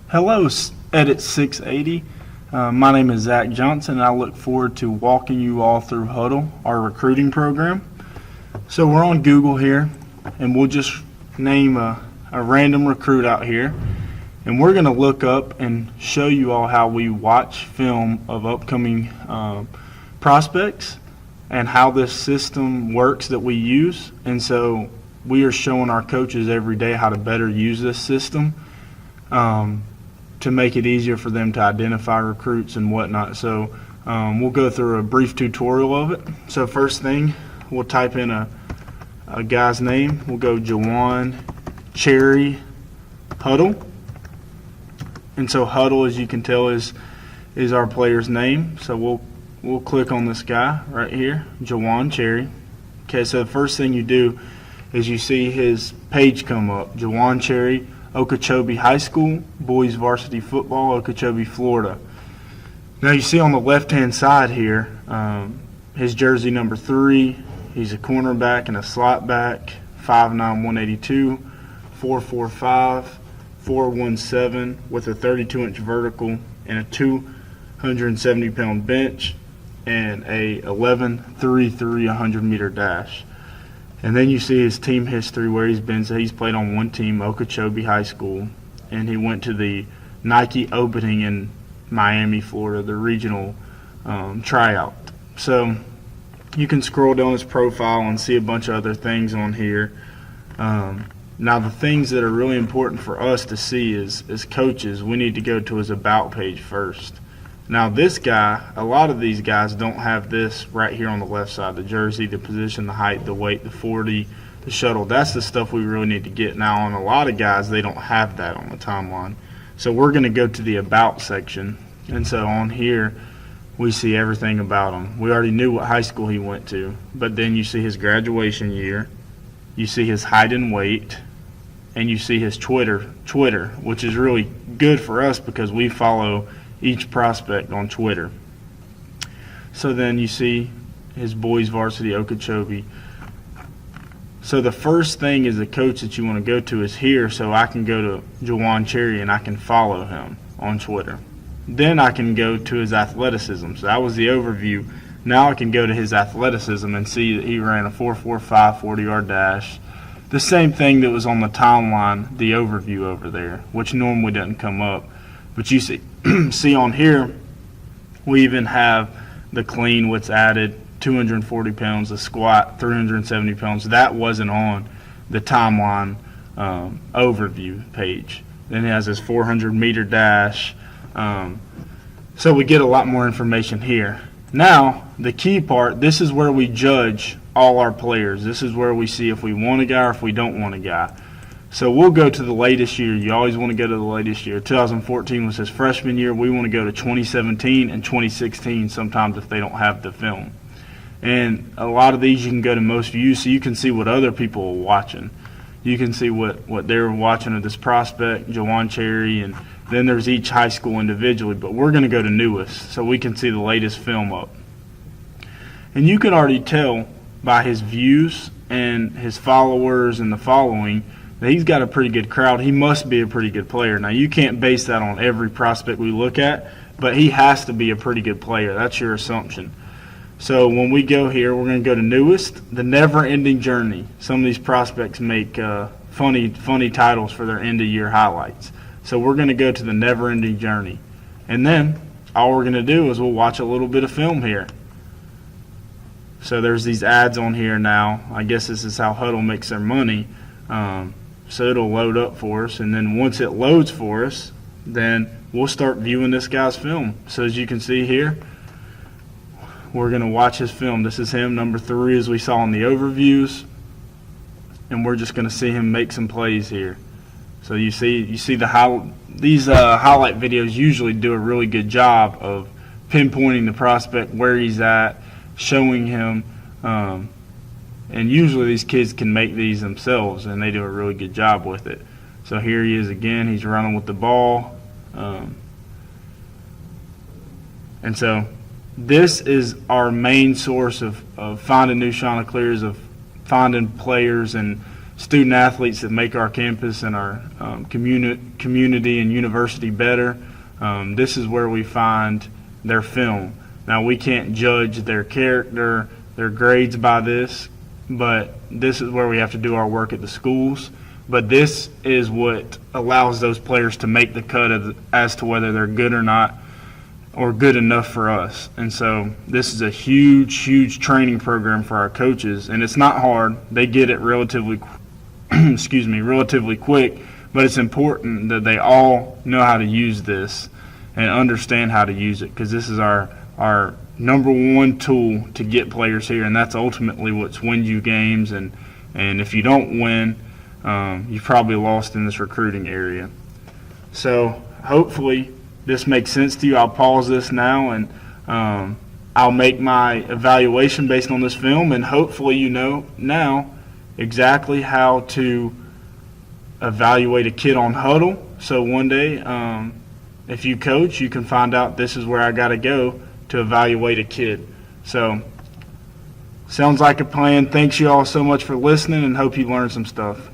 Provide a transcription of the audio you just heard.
Hello, Edit 680. My name is Zach Johnson, and I look forward to walking you all through Hudl, our recruiting program. So we're on Google here, and we'll just name a random recruit out here, and we're going to look up and show you all how we watch film of upcoming prospects and how this system works that we use. And so we are showing our coaches every day how to better use this system to make it easier for them to identify recruits and whatnot. So we'll go through a brief tutorial of it. So first thing, we'll type in a guy's name. We'll go Jawan Cherry Hudl. And so Hudl, as you can tell, is our player's name. So we'll click on this guy right here, Jawan Cherry. Okay, so the first thing you do is you see his page come up, Jawan Cherry, Okeechobee High School, boys varsity football, Okeechobee, Florida. Now you see on the left-hand side here, his jersey number 3. He's a cornerback and a slot back, 5'9", 182, 4'5", 417 with a 32-inch vertical and a 270-pound bench and a 11.33 100-meter dash. And then you see his team history where he's been. So he's played on one team, Okeechobee High School, and he went to the Nike opening in Miami, Florida, the regional tryout. So you can scroll down his profile and see a bunch of other things on here. Now the things that are really important for us to see is, as coaches, we need to go to his About page first. Now this guy, a lot of these guys don't have this right here on the left side, the jersey, the position, the height, the weight, the 40, the shuttle. That's the stuff we really need to get. Now on a lot of guys, they don't have that on the timeline. So we're going to go to the About section. And so on here, we see everything about him. We already knew what high school he went to, but then you see his graduation year, you see his height and weight, and you see his Twitter, which is really good for us because we follow each prospect on Twitter. So then you see his boys varsity, Okeechobee. So the first thing as a coach that you want to go to is here, so I can go to Jawan Cherry and I can follow him on Twitter. Then I can go to his athleticism. So that was the overview. Now I can go to his athleticism and see that he ran a 4.45 40-yard dash. The same thing that was on the timeline, the overview over there, which normally doesn't come up. But you see on here, we even have the clean, what's added, 240 pounds, the squat, 370 pounds. That wasn't on the timeline overview page. Then it has his 400-meter dash. So we get a lot more information here. Now, the key part, this is where we judge all our players. This is where we see if we want a guy or if we don't want a guy. So we'll go to the latest year. You always want to go to the latest year. 2014 was his freshman year. We want to go to 2017 and 2016 sometimes if they don't have the film. And a lot of these you can go to most views so you can see what other people are watching. You can see what they're watching of this prospect, Jawan Cherry, and then there's each high school individually. But we're going to go to newest so we can see the latest film up. And you can already tell by his views and his followers and the following that he's got a pretty good crowd. He must be a pretty good player. Now, you can't base that on every prospect we look at, but he has to be a pretty good player. That's your assumption. So when we go here, we're going to go to newest, the never-ending journey. Some of these prospects make funny titles for their end-of-year highlights. So we're going to go to the never-ending journey. And then all we're going to do is we'll watch a little bit of film here. So there's these ads on here now. I guess this is how Hudl makes their money. So it'll load up for us, and then once it loads for us, then we'll start viewing this guy's film. So as you can see here, we're going to watch his film. This is him, number 3, as we saw in the overviews, and we're just going to see him make some plays here. So you see these highlight videos usually do a really good job of pinpointing the prospect, where he's at, showing him. And usually these kids can make these themselves, and they do a really good job with it. So here he is again. He's running with the ball. And so this is our main source of finding new Chanticleers, of finding players and student athletes that make our campus and our community and university better. This is where we find their film. Now, we can't judge their character, their grades by this, but this is where we have to do our work at the schools. But this is what allows those players to make the cut as to whether they're good or not, or good enough for us. And so this is a huge training program for our coaches, and it's not hard. They get it relatively quick, but it's important that they all know how to use this and understand how to use it, because this is our number one tool to get players here, and that's ultimately what's wins you games. And if you don't win, you've probably lost in this recruiting area. So hopefully this makes sense to you. I'll pause this now, and I'll make my evaluation based on this film, and hopefully you know now exactly how to evaluate a kid on Hudl. So one day, if you coach, you can find out this is where I got to go to evaluate a kid. So sounds like a plan. Thanks you all so much for listening, and hope you learned some stuff.